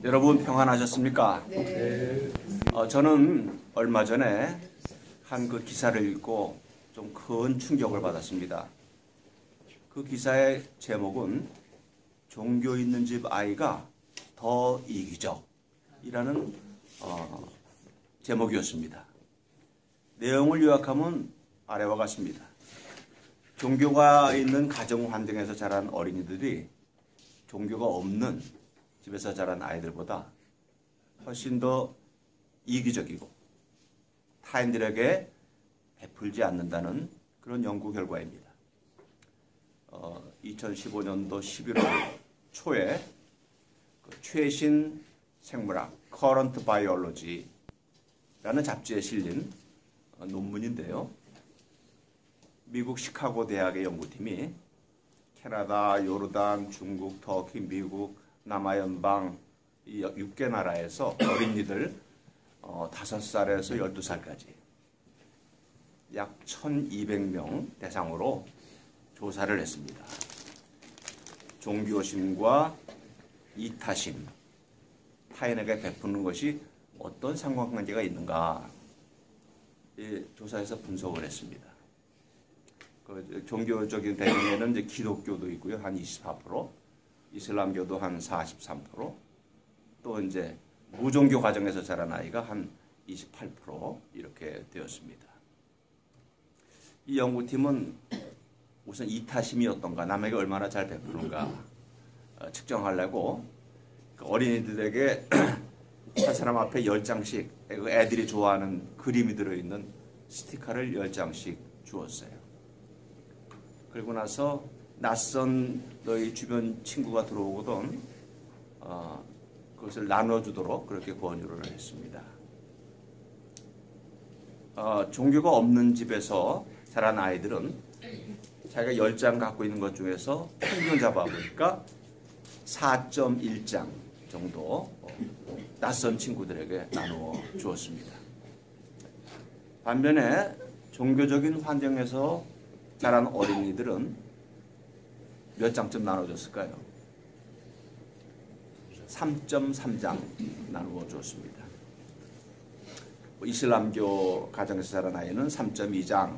여러분 평안하셨습니까? 네. 저는 얼마 전에 한 그 기사를 읽고 좀 큰 충격을 받았습니다. 그 기사의 제목은 종교 있는 집 아이가 더 이기적이라는 제목이었습니다. 내용을 요약하면 아래와 같습니다. 종교가 있는 가정 환경에서 자란 어린이들이 종교가 없는 집에서 자란 아이들보다 훨씬 더 이기적이고 타인들에게 베풀지 않는다는 그런 연구 결과입니다. 2015년도 11월 초에 그 최신 생물학 Current Biology라는 잡지에 실린 논문인데요. 미국 시카고 대학의 연구팀이 캐나다, 요르단, 중국, 터키, 미국, 남아연방 이 6개 나라에서 어린이들 5살에서 12살까지 약 1200명 대상으로 조사를 했습니다. 종교심과 이타심, 타인에게 베푸는 것이 어떤 상관관계가 있는가 이 조사에서 분석을 했습니다. 그 종교적인 배경에는 이제 기독교도 있고요. 한 24%, 이슬람교도 한 43%, 또 이제 무종교 가정에서 자란 아이가 한 28% 이렇게 되었습니다. 이 연구팀은 우선 이타심이 어떤가, 남에게 얼마나 잘 베푸는가 측정하려고 그 어린이들에게 한 사람 앞에 10장씩 애들이 좋아하는 그림이 들어있는 스티커를 10장씩 주었어요. 그리고 나서 낯선 너희 주변 친구가 들어오거든 그것을 나눠주도록 그렇게 권유를 했습니다. 종교가 없는 집에서 자란 아이들은 자기가 10장 갖고 있는 것 중에서 평균 잡아보니까 4.1장 정도 낯선 친구들에게 나누어 주었습니다. 반면에 종교적인 환경에서 자란 어린이들은 몇 장쯤 나눠줬을까요? 3.3장 나누어 줬습니다. 이슬람교 가정에서 자란 아이는 3.2장,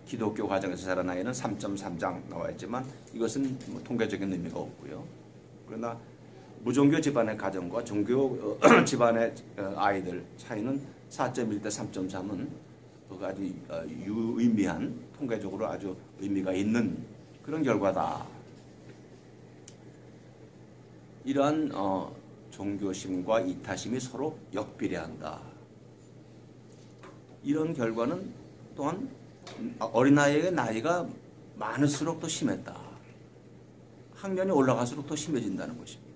기독교 가정에서 자란 아이는 3.3장 나와 있지만 이것은 뭐 통계적인 의미가 없고요. 그러나 무종교 집안의 가정과 종교 집안의 아이들 차이는 4.1 대 3.3은 아주 유의미한, 통계적으로 아주 의미가 있는 그런 결과다. 이러한 종교심과 이타심이 서로 역비례한다. 이런 결과는 또한 어린아이의 나이가 많을수록 더 심했다. 학년이 올라갈수록 더 심해진다는 것입니다.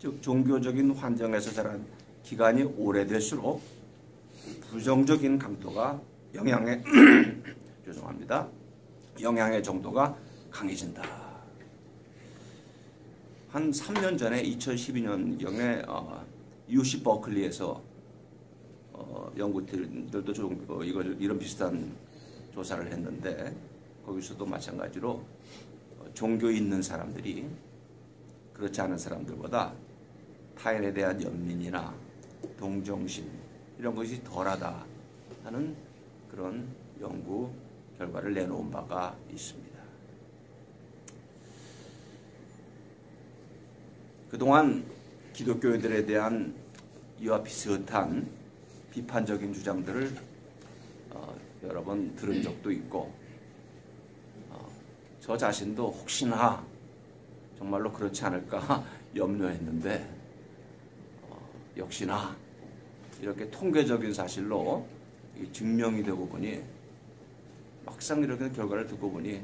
즉 종교적인 환경에서 자란 기간이 오래될수록 부정적인 강도가 영향의 죄송합니다. 영향의 정도가 강해진다. 한 3년 전에 2012년경에 UC 버클리에서 연구팀들도 좀 이런 비슷한 조사를 했는데 거기서도 마찬가지로 종교 있는 사람들이 그렇지 않은 사람들보다 타인에 대한 연민이나 동정심 이런 것이 덜하다 하는 그런 연구 결과를 내놓은 바가 있습니다. 그동안 기독교인들에 대한 이와 비슷한 비판적인 주장들을 여러 번 들은 적도 있고 저 자신도 혹시나 정말로 그렇지 않을까 염려했는데 역시나 이렇게 통계적인 사실로 증명이 되고 보니 막상 이렇게 결과를 듣고 보니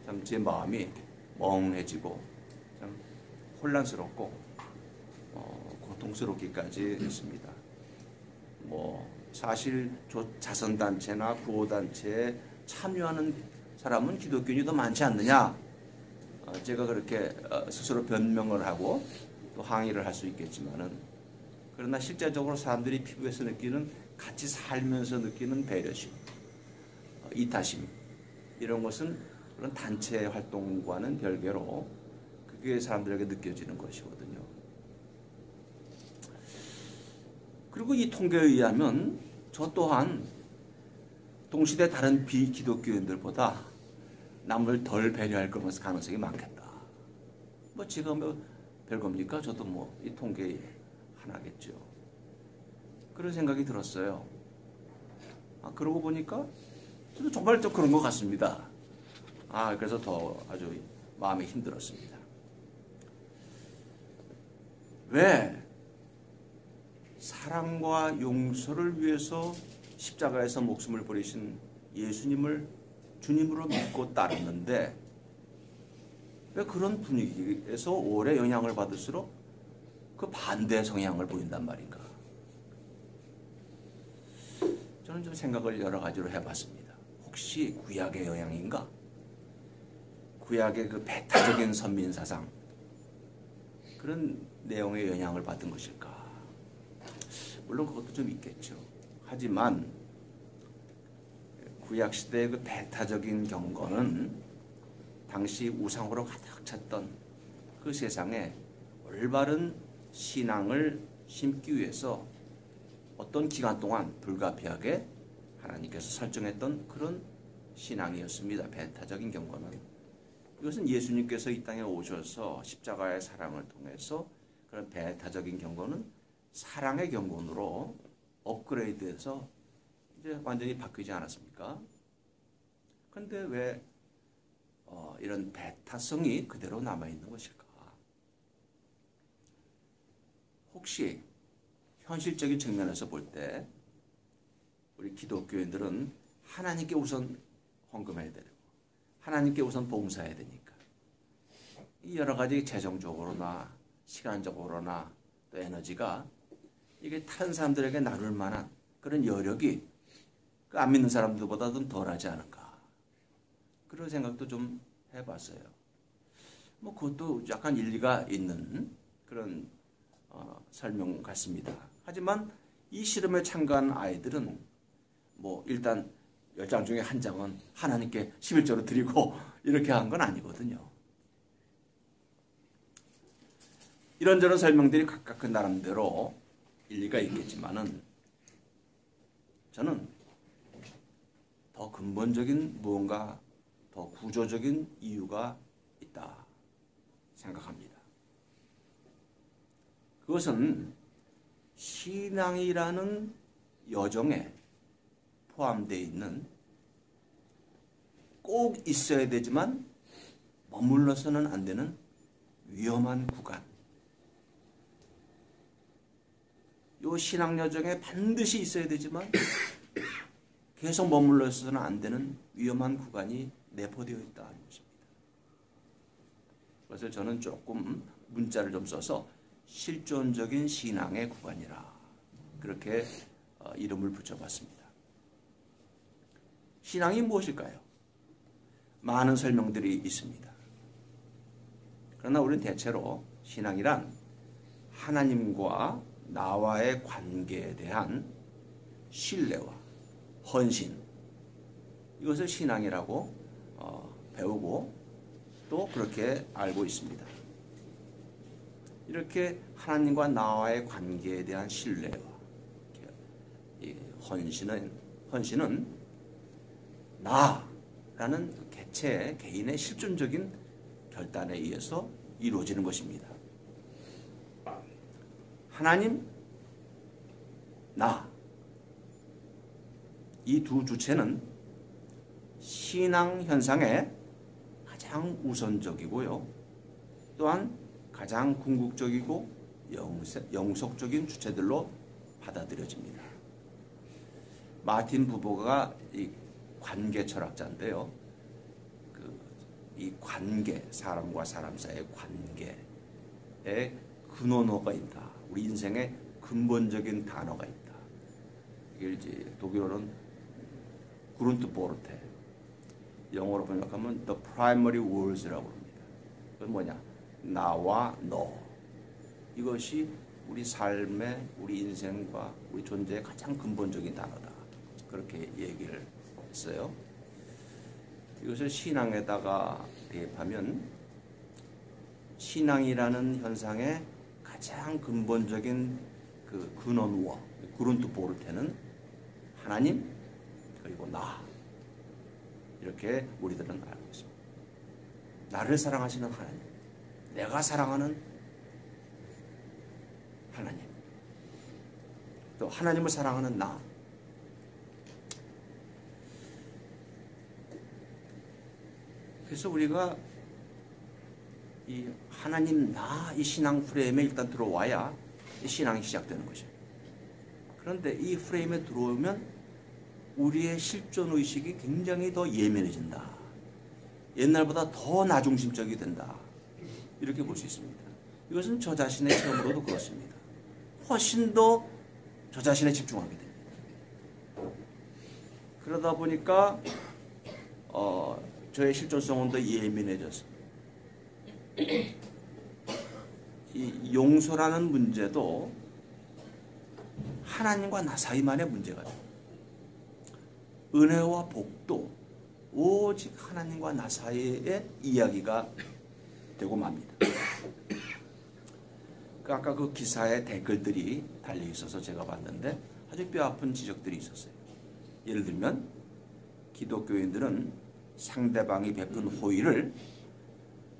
참 제 마음이 멍해지고 참 혼란스럽고 고통스럽기까지 했습니다. 사실 자선단체나 구호단체에 참여하는 사람은 기독교인이 더 많지 않느냐? 제가 그렇게 스스로 변명을 하고 또 항의를 할 수 있겠지만은 그러나 실제적으로 사람들이 피부에서 느끼는 같이 살면서 느끼는 배려심, 이타심 이런 것은 그런 단체 활동과는 별개로 그게 사람들에게 느껴지는 것이거든요. 그리고 이 통계에 의하면 저 또한 동시대 다른 비기독교인들보다 남을 덜 배려할 가능성이 많겠다. 뭐 제가 뭐 별겁니까? 저도 뭐 이 통계 하나겠죠. 그런 생각이 들었어요. 그러고 보니까 저도 정말 좀 그런 것 같습니다. 그래서 더 아주 마음이 힘들었습니다. 왜 사랑과 용서를 위해서 십자가에서 목숨을 버리신 예수님을 주님으로 믿고 따르는데 왜 그런 분위기에서 오래 영향을 받을수록 그 반대 성향을 보인단 말인가? 저는 좀 생각을 여러 가지로 해봤습니다. 혹시 구약의 영향인가? 구약의 그 배타적인 선민사상 그런 내용의 영향을 받은 것일까? 물론 그것도 좀 있겠죠. 하지만 구약시대의 그 배타적인 경건은 당시 우상으로 가득 찼던 그 세상에 올바른 신앙을 심기 위해서 어떤 기간 동안 불가피하게 하나님께서 설정했던 그런 신앙이었습니다. 배타적인 경건은. 이것은 예수님께서 이 땅에 오셔서 십자가의 사랑을 통해서 그런 배타적인 경건은 사랑의 경건으로 업그레이드해서 이제 완전히 바뀌지 않았습니까? 그런데 왜 이런 배타성이 그대로 남아있는 것일까? 혹시 현실적인 측면에서 볼 때 우리 기독교인들은 하나님께 우선 헌금해야 되고 하나님께 우선 봉사해야 되니까 이 여러 가지 재정적으로나 시간적으로나 또 에너지가 이게 다른 사람들에게 나눌 만한 그런 여력이 그 안 믿는 사람들보다도 덜하지 않을까 그런 생각도 좀 해봤어요. 뭐 그것도 약간 일리가 있는 그런 설명 같습니다. 하지만 이 실험에 참가한 아이들은 뭐 일단 10장 중에 한 장은 하나님께 11조로 드리고 이렇게 한 건 아니거든요. 이런저런 설명들이 각각 그 나름대로 일리가 있겠지만은 저는 더 근본적인 무언가 더 구조적인 이유가 있다 생각합니다. 그것은 신앙이라는 여정에 포함되어 있는 꼭 있어야 되지만 머물러서는 안 되는 위험한 구간. 이 신앙 여정에 반드시 있어야 되지만 계속 머물러서는 안 되는 위험한 구간이 내포되어 있다는 것입니다. 그래서 저는 조금 문자를 좀 써서 실존적인 신앙의 구간이라 그렇게 이름을 붙여봤습니다. 신앙이 무엇일까요? 많은 설명들이 있습니다. 그러나 우리는 대체로 신앙이란 하나님과 나와의 관계에 대한 신뢰와 헌신 이것을 신앙이라고 배우고 또 그렇게 알고 있습니다. 이렇게 하나님과 나와의 관계에 대한 신뢰와 헌신은 나라는 개체 개인의 실존적인 결단에 의해서 이루어지는 것입니다. 하나님, 나, 이 두 주체는 신앙 현상의 가장 우선적이고요. 또한 가장 궁극적이고 영속적인 주체들로 받아들여집니다. 마틴 부버가 이 관계 철학자인데요. 이 관계, 사람과 사람 사이의 관계에 근원어가 있다. 우리 인생의 근본적인 단어가 있다. 이게 이제 독일어는 그룬트보르테, 영어로 번역하면 the primary words라고 합니다. 그건 뭐냐? 나와 너. 이것이 우리 삶의, 우리 인생과 우리 존재의 가장 근본적인 단어다. 그렇게 얘기를 했어요. 이것을 신앙에다가 대입하면 신앙이라는 현상의 가장 근본적인 그 그 근원우어, 그룬트 보르테는 하나님 그리고 나, 이렇게 우리들은 알고 있습니다. 나를 사랑하시는 하나님, 내가 사랑하는 하나님, 또 하나님을 사랑하는 나. 그래서 우리가 이 하나님 나, 이 신앙 프레임에 일단 들어와야 이 신앙이 시작되는 것입니다. 그런데 이 프레임에 들어오면 우리의 실존 의식이 굉장히 더 예민해진다. 옛날보다 더 나중심적이 된다. 이렇게 볼 수 있습니다. 이것은 저 자신의 체험으로도 그렇습니다. 훨씬 더 저 자신에 집중하게 됩니다. 그러다 보니까 저의 실존성은 더 예민해졌습니다. 이 용서라는 문제도 하나님과 나 사이만의 문제가 됩니다. 은혜와 복도 오직 하나님과 나 사이의 이야기가 되고 맙니다. 아까 그 기사에 댓글들이 달려 있어서 제가 봤는데 아주 뼈아픈 지적들이 있었어요. 예를 들면 기독교인들은 상대방이 베푼 호의를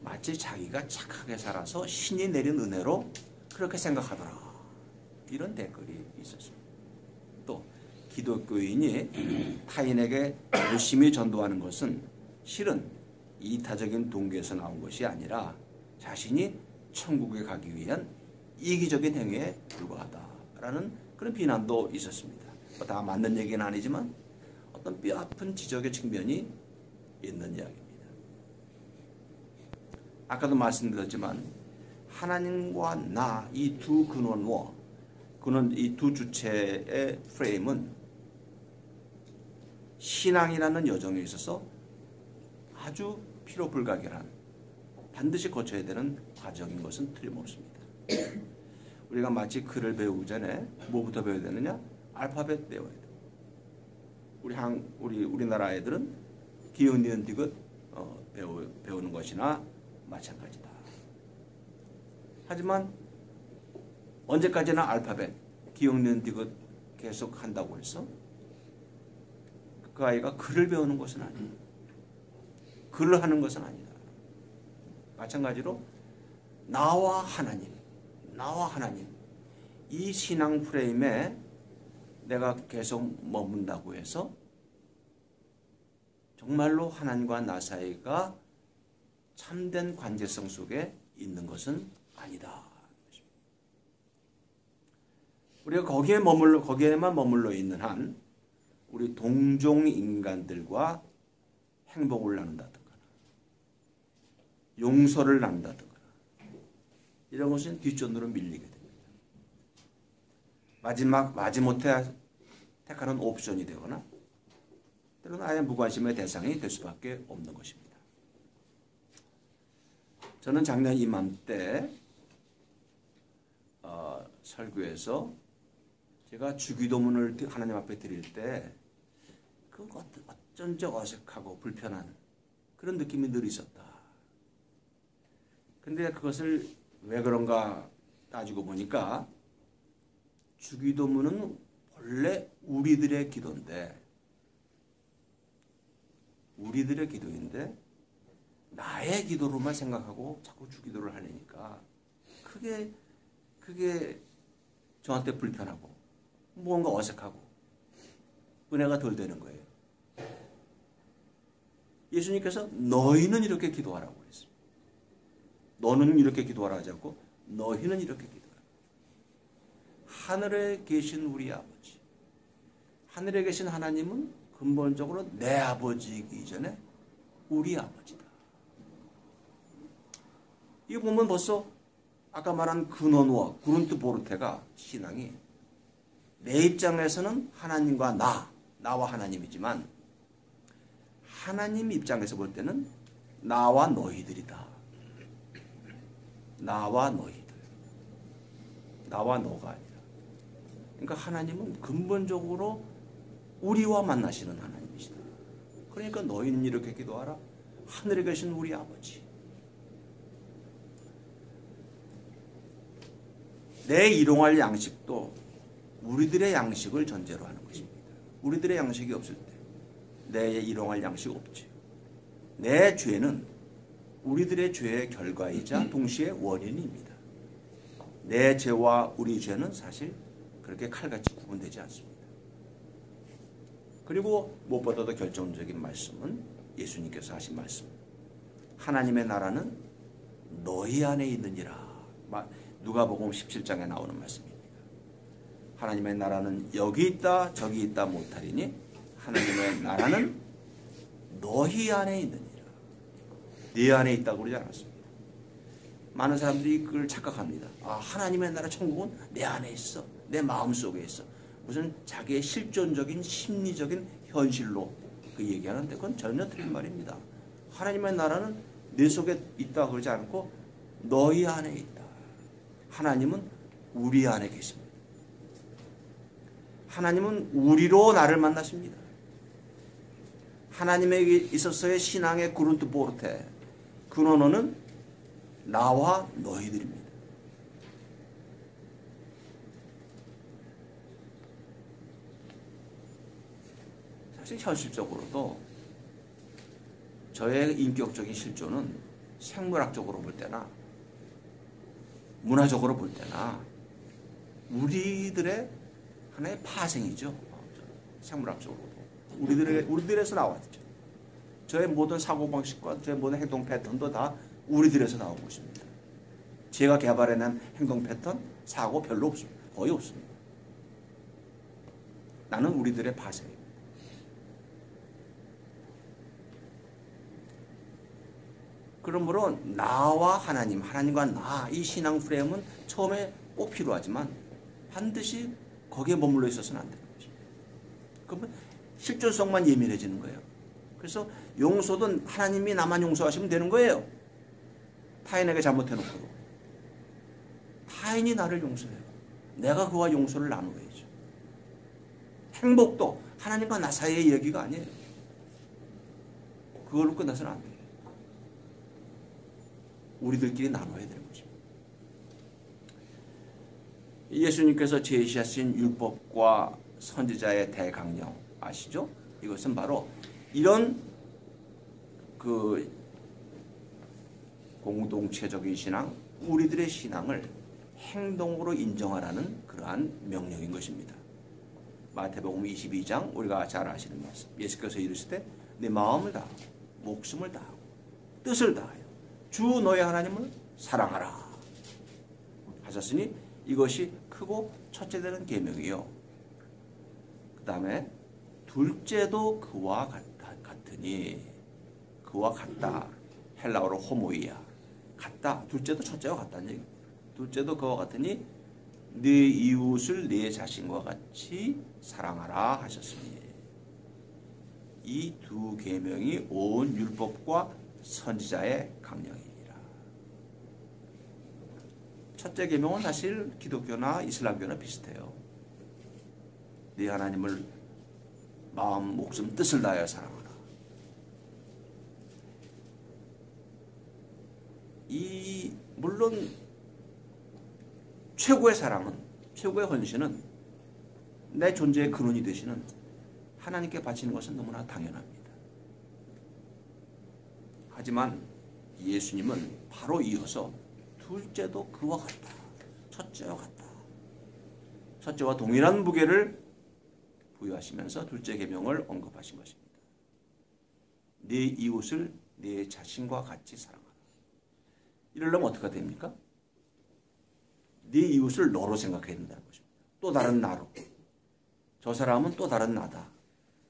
마치 자기가 착하게 살아서 신이 내린 은혜로 그렇게 생각하더라. 이런 댓글이 있었습니다. 또 기독교인이 타인에게 열심히 전도하는 것은 실은 이타적인 동기에서 나온 것이 아니라 자신이 천국에 가기 위한 이기적인 행위에 불과하다라는 그런 비난도 있었습니다. 다 맞는 얘기는 아니지만 어떤 뼈아픈 지적의 측면이 있는 이야기입니다. 아까도 말씀드렸지만 하나님과 나, 이 두 근원워, 이 두 주체의 프레임은 신앙이라는 여정에 있어서 아주 필요 불가결한, 반드시 거쳐야 되는 과정인 것은 틀림없습니다. 우리가 마치 글을 배우기 전에 뭐부터 배워야 되느냐? 알파벳 배워야 돼요. 우리나라 아이들은 기역, 니은, 디귿 배우는 것이나 마찬가지다. 하지만 언제까지나 알파벳, 기역, 니은, 디귿 계속 한다고 해서 그 아이가 글을 배우는 것은 아니에요. 글을 하는 것은 아니다. 마찬가지로 나와 하나님, 이 신앙 프레임에 내가 계속 머문다고 해서 정말로 하나님과 나 사이가 참된 관계성 속에 있는 것은 아니다. 우리가 거기에만 머물러 있는 한 우리 동종 인간들과 행복을 나눈다든가 용서를 나눈다든가 이런 것은 뒷전으로 밀리게 됩니다. 마지못해 택하는 옵션이 되거나 때로는 아예 무관심의 대상이 될 수밖에 없는 것입니다. 저는 작년 이맘때 설교에서 제가 주기도문을 하나님 앞에 드릴 때 그 어쩐지 어색하고 불편한 그런 느낌이 늘 있었다. 근데 그것을 왜 그런가 따지고 보니까 주기도문은 본래 우리들의 기도인데 나의 기도로만 생각하고 자꾸 주기도를 하려니까 그게 저한테 불편하고 뭔가 어색하고 은혜가 덜 되는 거예요. 예수님께서 너희는 이렇게 기도하라고 그랬어요. 너는 이렇게 기도하라 하지 않고 너희는 이렇게 기도하라. 하늘에 계신 우리 아버지, 하늘에 계신 하나님은 근본적으로 내 아버지이기 이전에 우리 아버지다. 이거 보면 벌써 아까 말한 근원과 그룬트 보르테가 신앙이 내 입장에서는 하나님과 나와 하나님이지만 하나님 입장에서 볼 때는 나와 너희들이다. 나와 너희들. 나와 너가 아니라. 그러니까 하나님은 근본적으로 우리와 만나시는 하나님이시다. 그러니까 너희는 이렇게 기도하라. 하늘에 계신 우리 아버지. 내 일용할 양식도 우리들의 양식을 전제로 하는 것입니다. 우리들의 양식이 없을 때 내에 일용할 양식이 없지. 내 죄는 우리들의 죄의 결과이자 동시에 원인입니다. 내 죄와 우리 죄는 사실 그렇게 칼같이 구분되지 않습니다. 그리고 무엇보다도 결정적인 말씀은 예수님께서 하신 말씀. 하나님의 나라는 너희 안에 있느니라. 누가복음 17장에 나오는 말씀입니다. 하나님의 나라는 여기 있다 저기 있다 못하리니 하나님의 나라는 너희 안에 있느니라. 네 안에 있다고 그러지 않았습니다. 많은 사람들이 그걸 착각합니다. 하나님의 나라 천국은 내 안에 있어. 내 마음속에 있어. 무슨 자기의 실존적인 심리적인 현실로 그 얘기하는데 그건 전혀 틀린 말입니다. 하나님의 나라는 내 속에 있다고 그러지 않고 너희 안에 있다. 하나님은 우리 안에 계십니다. 하나님은 우리로 나를 만나십니다. 하나님에게 있어서의 신앙의 그룬트 보르테 근원어는 나와 너희들입니다. 사실 현실적으로도 저의 인격적인 실존은 생물학적으로 볼 때나 문화적으로 볼 때나 우리들의 하나의 파생이죠. 생물학적으로도 우리들에서 나왔죠. 저의 모든 사고방식과 저의 모든 행동 패턴도 다 우리들에서 나온 것입니다. 제가 개발해낸 행동 패턴, 사고 별로 없습니다. 거의 없습니다. 나는 우리들의 파생입니다. 그러므로 나와 하나님, 하나님과 나, 이 신앙 프레임은 처음에 꼭 필요하지만 반드시 거기에 머물러 있어서는 안 되는 것입니다. 그러면 실존성만 예민해지는 거예요. 그래서 용서도 하나님이 나만 용서하시면 되는 거예요. 타인에게 잘못해놓고도. 타인이 나를 용서해요. 내가 그와 용서를 나누어야죠. 행복도 하나님과 나 사이의 얘기가 아니에요. 그걸로 끝나서는 안 돼요. 우리들끼리 나눠야 되는 것입니다. 예수님께서 제시하신 율법과 선지자의 대강령 아시죠? 이것은 바로 이런 그 공동체적인 신앙, 우리들의 신앙을 행동으로 인정하라는 그러한 명령인 것입니다. 마태복음 22장 우리가 잘 아시는 말씀. 예수께서 이르시되 내 마음을 다하고 목숨을 다하고 뜻을 다하여 주 너의 하나님을 사랑하라 하셨으니 이것이 크고 첫째 되는 계명이요. 그 다음에 둘째도 그와 같으니 그와 같다. 헬라어로 호모이야. 같다. 둘째도 첫째와 같다는 얘기입니다. 둘째도 그와 같으니 네 이웃을 네 자신과 같이 사랑하라 하셨으니 이 두 계명이 온 율법과 선지자의 강령이니라. 첫째 계명은 사실 기독교나 이슬람교나 비슷해요. 네 하나님을 마음, 목숨, 뜻을 다하여 사랑하라. 물론 최고의 사랑은, 최고의 헌신은 내 존재의 근원이 되시는 하나님께 바치는 것은 너무나 당연합니다. 하지만 예수님은 바로 이어서 둘째도 그와 같다. 첫째와 같다. 첫째와 동일한 무게를 부여하시면서 둘째 계명을 언급하신 것입니다. 네 이웃을 네 자신과 같이 사랑하라. 이러려면 어떻게 됩니까? 네 이웃을 너로 생각해야 된다는 것입니다. 또 다른 나로. 저 사람은 또 다른 나다.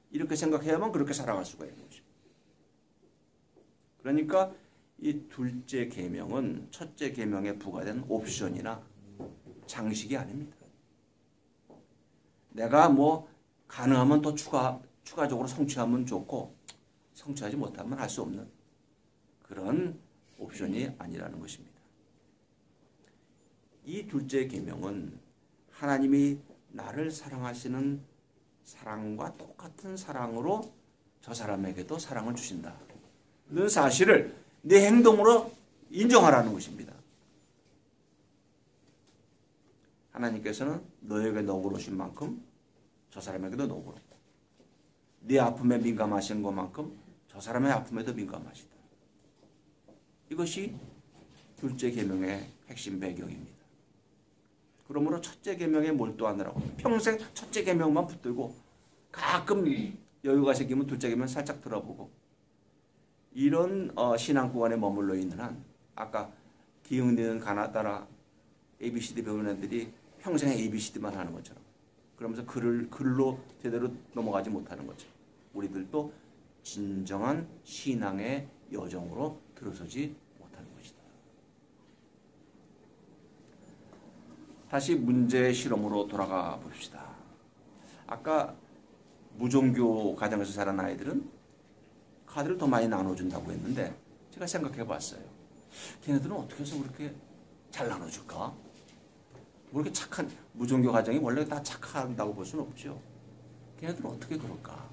이렇게 생각해야만 그렇게 살아갈 수가 있는 것입니다. 그러니까 이 둘째 계명은 첫째 계명에 부과된 옵션이나 장식이 아닙니다. 내가 가능하면 더 추가적으로 성취하면 좋고 성취하지 못하면 할 수 없는 그런 옵션이 아니라는 것입니다. 이 둘째 계명은 하나님이 나를 사랑하시는 사랑과 똑같은 사랑으로 저 사람에게도 사랑을 주신다. 는 사실을 내 행동으로 인정하라는 것입니다. 하나님께서는 너에게 너그러우신 만큼 저 사람에게도 너그럽고 네 아픔에 민감하신 것만큼 저 사람의 아픔에도 민감하시다. 이것이 둘째 계명의 핵심 배경입니다. 그러므로 첫째 계명에 몰두하느라고 평생 첫째 계명만 붙들고 가끔 여유가 생기면 둘째 계명 살짝 들어보고 이런 신앙 구간에 머물러 있는 한 아까 기흥리는 가나 따라 ABCD 배우는 애들이 평생 ABCD만 하는 것처럼 그러면서 글로 제대로 넘어가지 못하는 것처럼 우리들도 진정한 신앙의 여정으로 들어서지 못하는 것이다. 다시 문제 실험으로 돌아가 봅시다. 아까 무종교 가정에서 자란 아이들은 카드를 더 많이 나눠준다고 했는데 제가 생각해 봤어요. 걔네들은 어떻게 해서 그렇게 잘 나눠줄까? 뭐 이렇게 착한 무종교 가정이 원래 다 착한다고 볼 수는 없죠. 걔네들은 어떻게 그럴까?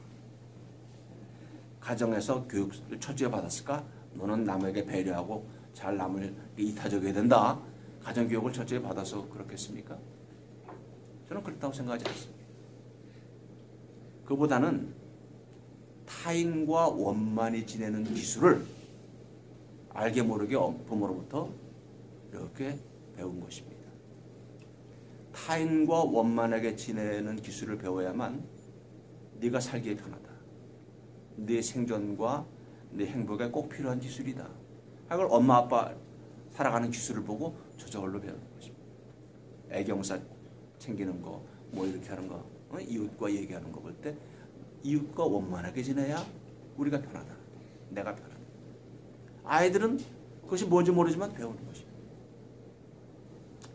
가정에서 교육을 철저히 받았을까? 너는 남에게 배려하고 잘 남을 이타적이어야 된다. 가정교육을 철저히 받아서 그렇겠습니까? 저는 그렇다고 생각하지 않습니다. 그보다는 타인과 원만히 지내는 기술을 알게 모르게 부모로부터 이렇게 배운 것입니다. 타인과 원만하게 지내는 기술을 배워야만 네가 살기에 편하다. 네 생존과 네 행복에 꼭 필요한 기술이다. 그걸 엄마 아빠 살아가는 기술을 보고 저절로 배우는 것입니다. 애경사 챙기는 거, 뭐 이렇게 하는 거, 이웃과 얘기하는 거 볼 때 이웃과 원만하게 지내야 우리가 편하다. 내가 편하다. 아이들은 그것이 뭔지 모르지만 배우는 것입니다.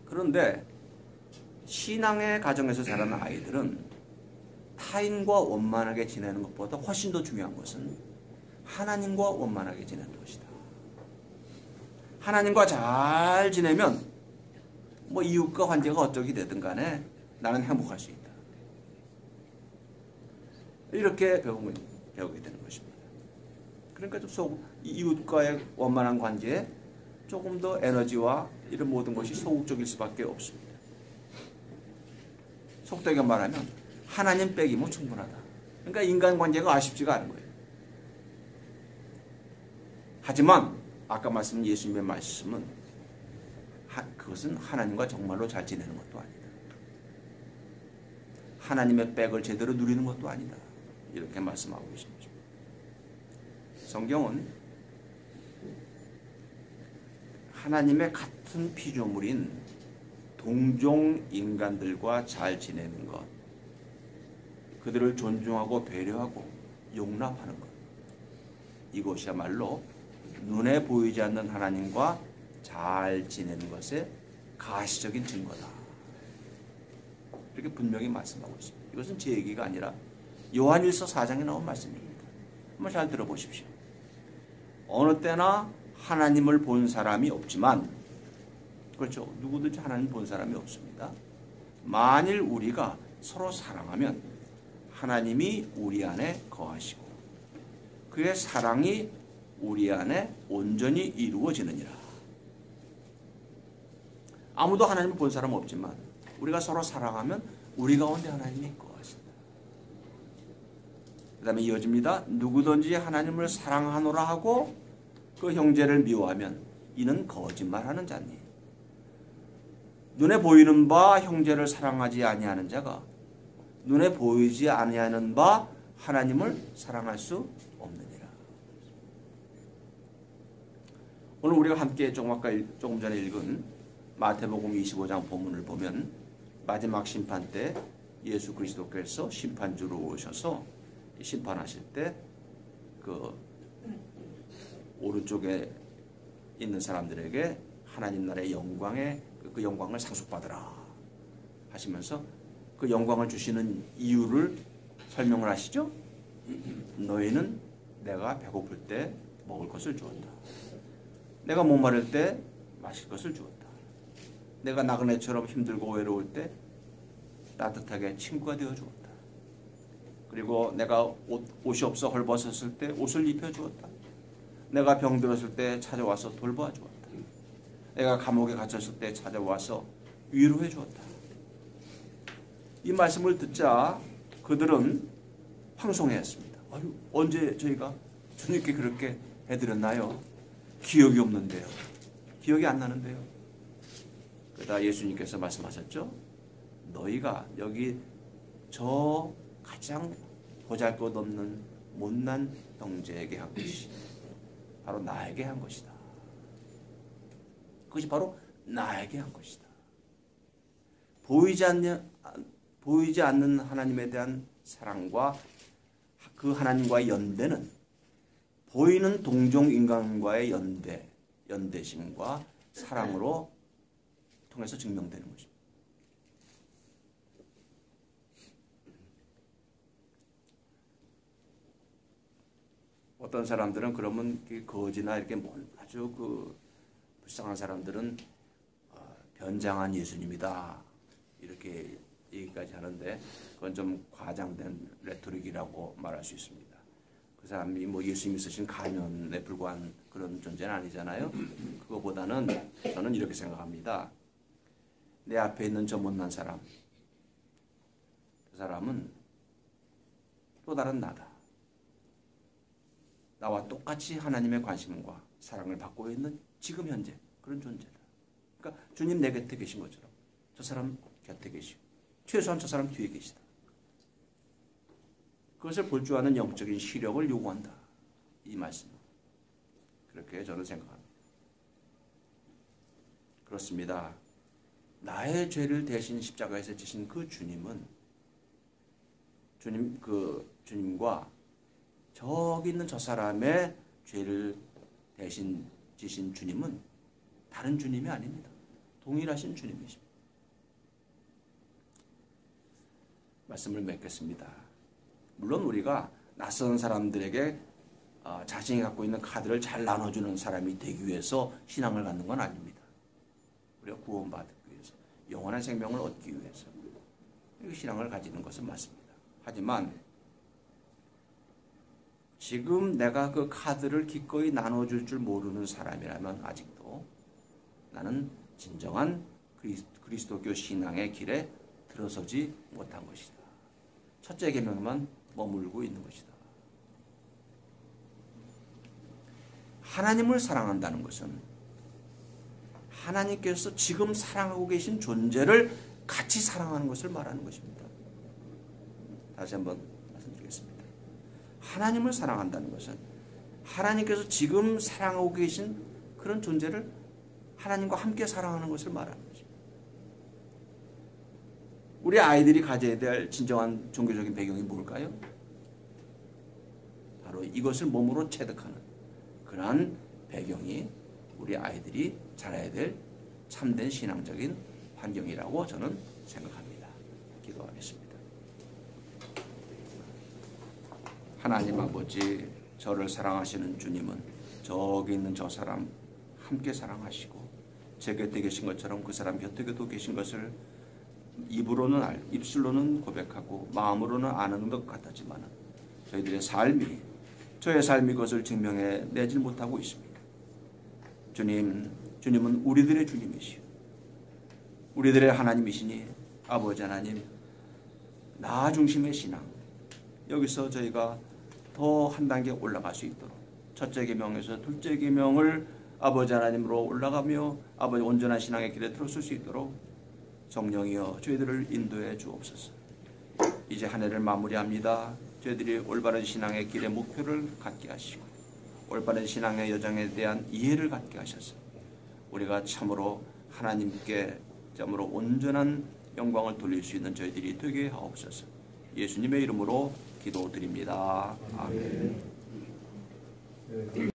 그런데 신앙의 가정에서 자라는 아이들은 타인과 원만하게 지내는 것보다 훨씬 더 중요한 것은 하나님과 원만하게 지내는 것이다. 하나님과 잘 지내면 뭐 이웃과 관계가 어떻게 되든 간에 나는 행복할 수 있다. 이렇게 배우게 되는 것입니다. 그러니까 좀 이웃과의 원만한 관계에 조금 더 에너지와 이런 모든 것이 소극적일 수밖에 없습니다. 속되게 말하면 하나님 빼기면 충분하다. 그러니까 인간관계가 아쉽지가 않은 거예요. 하지만 아까 말씀한 예수님의 말씀은 그것은 하나님과 정말로 잘 지내는 것도 아니다. 하나님의 백을 제대로 누리는 것도 아니다. 이렇게 말씀하고 계신 것입니다. 성경은 하나님의 같은 피조물인 동종 인간들과 잘 지내는 것, 그들을 존중하고 배려하고 용납하는 것, 이것이야말로 눈에 보이지 않는 하나님과 잘 지내는 것의 가시적인 증거다. 이렇게 분명히 말씀하고 있습니다. 이것은 제 얘기가 아니라 요한일서 4장에 나온 말씀입니다. 한번 잘 들어보십시오. 어느 때나 하나님을 본 사람이 없지만, 그렇죠, 누구든지 하나님 본 사람이 없습니다. 만일 우리가 서로 사랑하면 하나님이 우리 안에 거하시고 그의 사랑이 우리 안에 온전히 이루어지느니라. 아무도 하나님을 본 사람 없지만 우리가 서로 사랑하면 우리 가운데 하나님이 거하신다. 그 다음에 이어집니다. 누구든지 하나님을 사랑하노라 하고 그 형제를 미워하면 이는 거짓말하는 자니. 눈에 보이는 바 형제를 사랑하지 아니하는 자가 눈에 보이지 아니하는 바 하나님을 사랑할 수 없느니라. 오늘 우리가 함께 조금 전에 읽은 마태복음 25장 본문을 보면 마지막 심판 때 예수 그리스도께서 심판주로 오셔서 심판하실 때 그 오른쪽에 있는 사람들에게 하나님 나라의 영광의 그 영광을 상속받으라 하시면서 그 영광을 주시는 이유를 설명을 하시죠. 너희는 내가 배고플 때 먹을 것을 주었다. 내가 목마를 때 마실 것을 주었다. 내가 나그네처럼 힘들고 외로울 때 따뜻하게 친구가 되어 주었다. 그리고 내가 옷이 없어 헐벗었을 때 옷을 입혀 주었다. 내가 병들었을 때 찾아와서 돌보아 주었다. 내가 감옥에 갇혔을 때 찾아와서 위로해 주었다. 이 말씀을 듣자 그들은 황송해했습니다. 아유, 언제 저희가 주님께 그렇게 해드렸나요? 기억이 없는데요. 기억이 안 나는데요. 그러다 예수님께서 말씀하셨죠. 너희가 여기 저 가장 보잘것없는 못난 형제에게 한 것이 바로 나에게 한 것이다. 그것이 바로 나에게 한 것이다. 보이지 않는 하나님에 대한 사랑과 그 하나님과의 연대는 보이는 동종 인간과의 연대심과 사랑으로 통해서 증명되는 것입니다. 어떤 사람들은 그러면 거지나 이렇게 아주 불쌍한 사람들은 변장한 예수님이다 이렇게 얘기까지 하는데 그건 좀 과장된 레토릭이라고 말할 수 있습니다. 그 사람이 뭐 예수님이 쓰신 가면에 불과한 그런 존재는 아니잖아요. 그거보다는 저는 이렇게 생각합니다. 내 앞에 있는 저 못난 사람, 그 사람은 또 다른 나다. 나와 똑같이 하나님의 관심과 사랑을 받고 있는 지금 현재 그런 존재다. 그러니까 주님 내 곁에 계신 것처럼 저 사람 곁에 계시고 최소한 저 사람 뒤에 계시다. 그것을 볼 줄 아는 영적인 시력을 요구한다. 이 말씀. 그렇게 저는 생각합니다. 그렇습니다. 나의 죄를 대신 십자가에서 지신 그 주님은 주님과 저기 있는 저 사람의 죄를 대신 지신 주님은 다른 주님이 아닙니다. 동일하신 주님이십니다. 말씀을 맺겠습니다. 물론 우리가 낯선 사람들에게 자신이 갖고 있는 카드를 잘 나눠주는 사람이 되기 위해서 신앙을 갖는 건 아닙니다. 우리가 구원받기 위해서, 영원한 생명을 얻기 위해서 신앙을 가지는 것은 맞습니다. 하지만 지금 내가 그 카드를 기꺼이 나눠줄 줄 모르는 사람이라면 아직도 나는 진정한 그리스도교 신앙의 길에 들어서지 못한 것이다. 첫째 계명만 머물고 있는 것이다. 하나님을 사랑한다는 것은 하나님께서 지금 사랑하고 계신 존재를 같이 사랑하는 것을 말하는 것입니다. 다시 한번 말씀드리겠습니다. 하나님을 사랑한다는 것은 하나님께서 지금 사랑하고 계신 그런 존재를 하나님과 함께 사랑하는 것을 말하는 것입니다. 우리 아이들이 가져야 될 진정한 종교적인 배경이 뭘까요? 바로 이것을 몸으로 체득하는 그러한 배경이 우리 아이들이 자라야 될 참된 신앙적인 환경이라고 저는 생각합니다. 기도하겠습니다. 하나님 아버지, 저를 사랑하시는 주님은 저기 있는 저 사람 함께 사랑하시고 제 곁에 계신 것처럼 그 사람 곁에도 계신 것을 입술로는 고백하고 마음으로는 아는 것 같았지만 저희의 삶이 그것을 증명해 내질 못하고 있습니다. 주님은 우리들의 주님이시오. 우리들의 하나님이시니 아버지 하나님, 나 중심의 신앙, 여기서 저희가 더 한 단계 올라갈 수 있도록 첫째 계명에서 둘째 계명을 아버지 하나님으로 올라가며 아버지 온전한 신앙의 길에 들어설 수 있도록 성령이여 저희들을 인도해 주옵소서. 이제 한 해를 마무리합니다. 저희들이 올바른 신앙의 길의 목표를 갖게 하시고 올바른 신앙의 여정에 대한 이해를 갖게 하셔서 우리가 참으로 하나님께 참으로 온전한 영광을 돌릴 수 있는 저희들이 되게 하옵소서. 예수님의 이름으로 기도드립니다. 아멘.